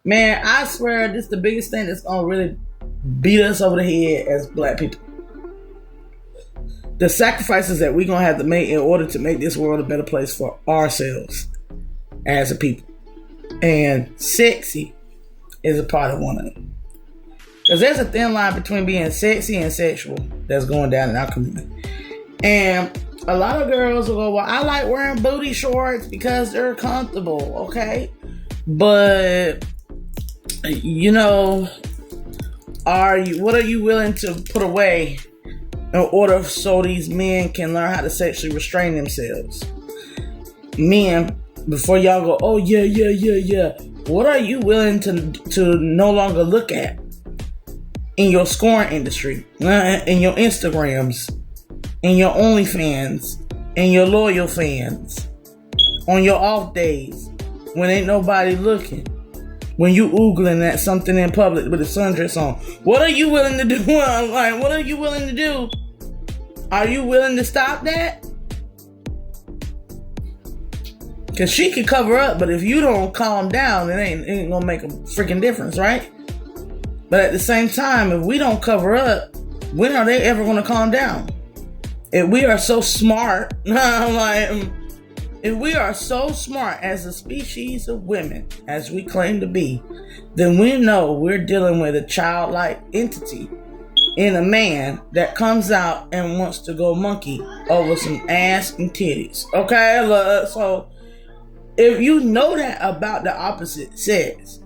Man, I swear this is the biggest thing that's gonna really beat us over the head as black people. The sacrifices that we're gonna have to make in order to make this world a better place for ourselves as a people. And sexy is a part of one of them. Because there's a thin line between being sexy and sexual that's going down in our community. And a lot of girls will go, well, I like wearing booty shorts because they're comfortable, okay? But, you know, what are you willing to put away in order so these men can learn how to sexually restrain themselves? Men, before y'all go, oh, yeah. What are you willing to no longer look at in your scoring industry, in your Instagrams, in your OnlyFans, in your loyal fans, on your off days, when ain't nobody looking, when you oogling at something in public with a sundress on? What are you willing to do? Like, what are you willing to do? Are you willing to stop that? Because she can cover up, but if you don't calm down, it ain't gonna make a freaking difference, right? But at the same time, if we don't cover up, when are they ever gonna calm down? If we are so smart, if we are so smart as a species of women, as we claim to be, then we know we're dealing with a childlike entity in a man that comes out and wants to go monkey over some ass and titties. Okay, so if you know that about the opposite sex,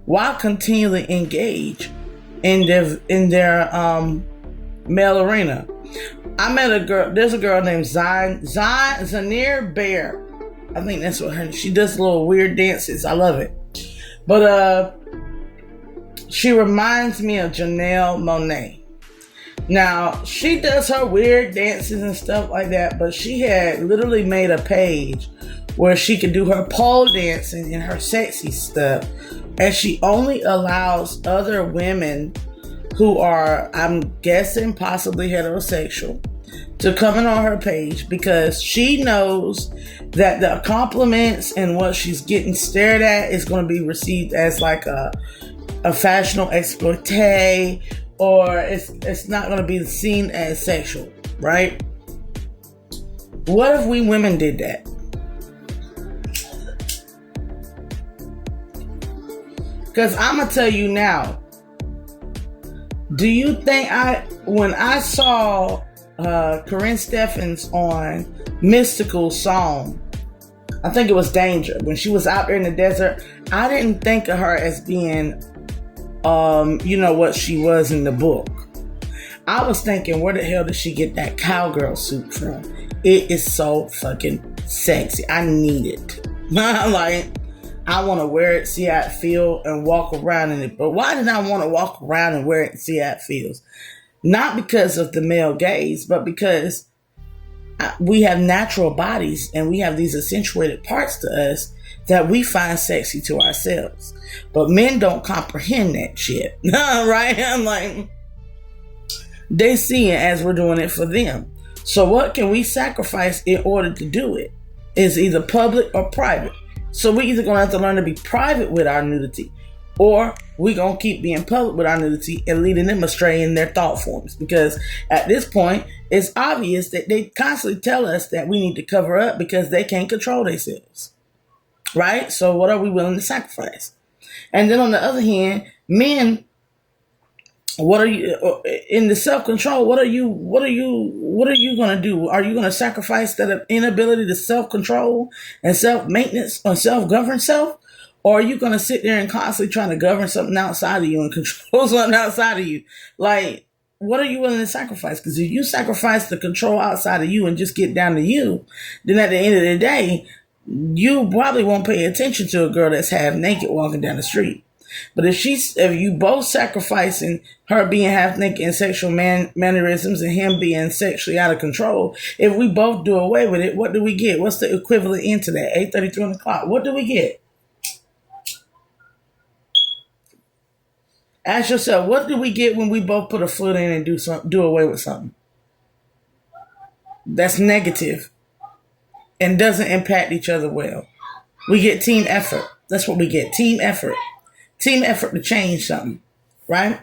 why continually engage in their male arena? I met a girl. There's a girl named Zanir Bear. I think that's what her. She does little weird dances. I love it. But she reminds me of Janelle Monáe. Now, she does her weird dances and stuff like that, but she had literally made a page where she could do her pole dancing and her sexy stuff, and she only allows other women who are, I'm guessing, possibly heterosexual, to come in on her page, because she knows that the compliments and what she's getting stared at is going to be received as like a fashionable exploité, or it's not going to be seen as sexual, right? What if we women did that? Because I'm going to tell you now, do you think when I saw Corinne Steffens on Mystical song, I think it was Danger, when she was out there in the desert, I didn't think of her as being, what she was in the book. I was thinking, where the hell did she get that cowgirl suit from? It is so fucking sexy. I need it. I want to wear it, see how it feels, and walk around in it. But why did I want to walk around and wear it and see how it feels? Not because of the male gaze, but because we have natural bodies and we have these accentuated parts to us that we find sexy to ourselves. But men don't comprehend that shit, right? They see it as we're doing it for them. So what can we sacrifice in order to do it? It's either public or private. So we either going to have to learn to be private with our nudity, or we're going to keep being public with our nudity and leading them astray in their thought forms. Because at this point, it's obvious that they constantly tell us that we need to cover up because they can't control themselves. Right? So what are we willing to sacrifice? And then on the other hand, men, what are you in the self-control? What are you going to do? Are you going to sacrifice that inability to self-control and self-maintenance or self-govern self? Or are you going to sit there and constantly trying to govern something outside of you and control something outside of you? Like, what are you willing to sacrifice? Because if you sacrifice the control outside of you and just get down to you, then at the end of the day, you probably won't pay attention to a girl that's half naked walking down the street. But if you both sacrificing her being half naked and sexual mannerisms and him being sexually out of control, if we both do away with it, what do we get? What's the equivalent into that? 8:33 on the clock. What do we get? Ask yourself, what do we get when we both put a foot in and do away with something that's negative and doesn't impact each other well? We get team effort. That's what we get. Team effort. team effort to change something, right?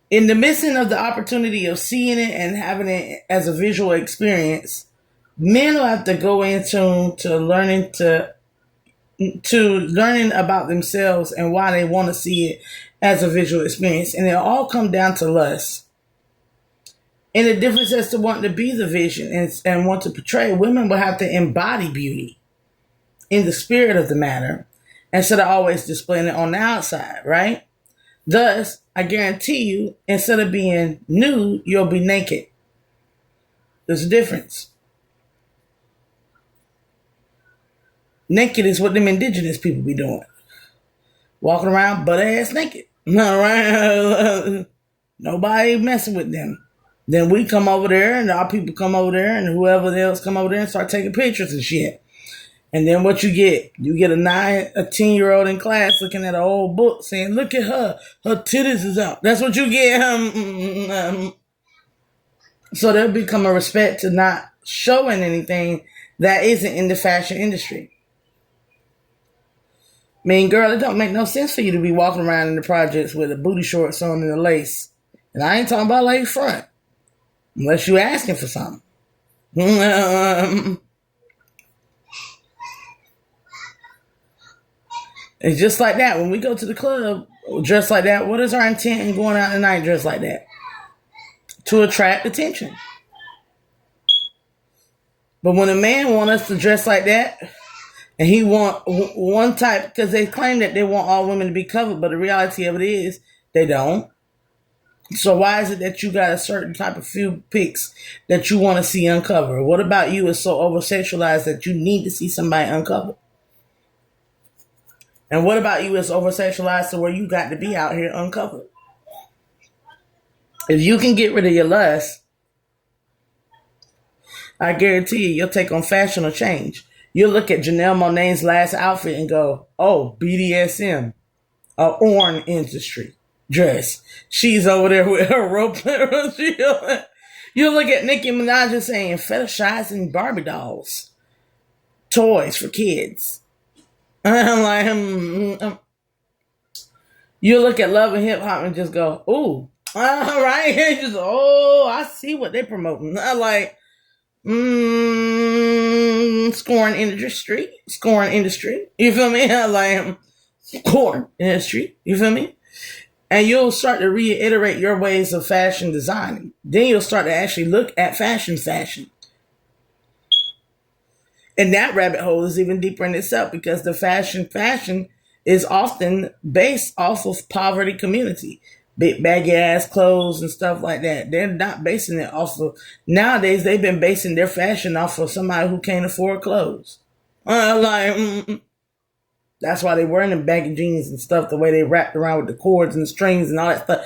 In the missing of the opportunity of seeing it and having it as a visual experience, men will have to go into learning about themselves and why they want to see it as a visual experience. And it'll all come down to lust. And the difference as to wanting to be the vision and want to portray, women will have to embody beauty in the spirit of the matter instead of always displaying it on the outside, right? Thus, I guarantee you, instead of being nude, you'll be naked. There's a difference. Naked is what them indigenous people be doing. Walking around butt ass naked. All right? Nobody messing with them. Then we come over there and our people come over there and whoever else come over there and start taking pictures and shit. And then what you get? You get a 10-year-old in class looking at an old book saying, look at her titties is out. That's what you get. So there'll become a respect to not showing anything that isn't in the fashion industry. I mean, girl, it don't make no sense for you to be walking around in the projects with the booty shorts on and the lace. And I ain't talking about lace front. Unless you asking for something. It's just like that. When we go to the club dressed like that, what is our intent in going out tonight dressed like that? To attract attention. But when a man wants us to dress like that, and he want one type, because they claim that they want all women to be covered, but the reality of it is they don't. So why is it that you got a certain type of few pics that you want to see uncovered? What about you is so over-sexualized that you need to see somebody uncovered? And what about you is over-sexualized to where you got to be out here uncovered? If you can get rid of your lust, I guarantee you'll take on fashion or change. You'll look at Janelle Monáe's last outfit and go, oh, BDSM, a porn industry dress. She's over there with her rope. You'll look at Nicki Minaj saying fetishizing Barbie dolls, toys for kids. Like, you look at Love and Hip Hop and just go, ooh, all right, just I see what they're promoting. I like, scoring industry. You feel me? I like scoring industry. You feel me? And you'll start to reiterate your ways of fashion designing. Then you'll start to actually look at fashion. And that rabbit hole is even deeper in itself because the fashion is often based off of poverty community. Big baggy ass clothes and stuff like that. They're not basing it off of, nowadays they've been basing their fashion off of somebody who can't afford clothes. That's why they're wearing them baggy jeans and stuff, the way they wrapped around with the cords and the strings and all that stuff.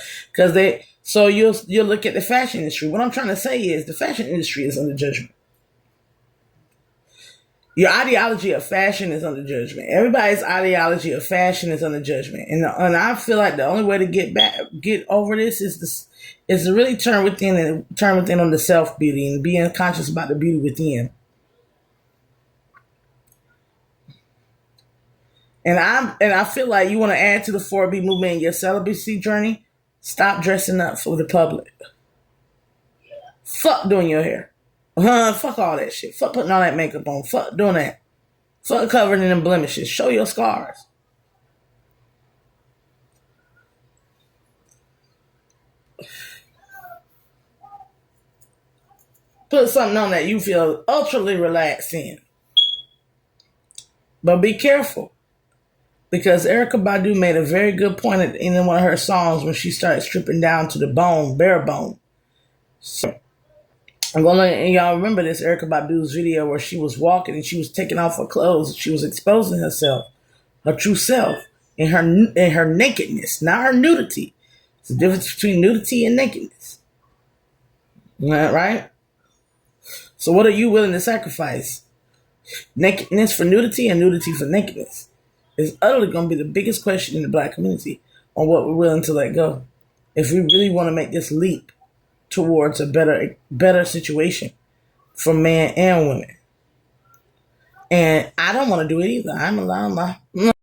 So you'll look at the fashion industry. What I'm trying to say is the fashion industry is under judgment. Your ideology of fashion is under judgment. Everybody's ideology of fashion is under judgment. And I feel like the only way to get over this is to really turn within on the self beauty and being conscious about the beauty within. And I feel like you want to add to the 4B movement in your celibacy journey, stop dressing up for the public. Fuck doing your hair. Fuck all that shit. Fuck putting all that makeup on. Fuck doing that. Fuck covering them blemishes. Show your scars. Put something on that you feel ultra relaxed in. But be careful. Because Erykah Badu made a very good point at the end of one of her songs when she started stripping down to the bone, bare bone. So I'm going to let y'all remember this Erykah Badu's video where she was walking and she was taking off her clothes. She was exposing herself, her true self, in her nakedness, not her nudity. It's the difference between nudity and nakedness. Right? So what are you willing to sacrifice? Nakedness for nudity and nudity for nakedness? Is utterly going to be the biggest question in the Black community on what we're willing to let go. If we really want to make this leap towards a better situation for men and women. And I don't want to do it either. I'm a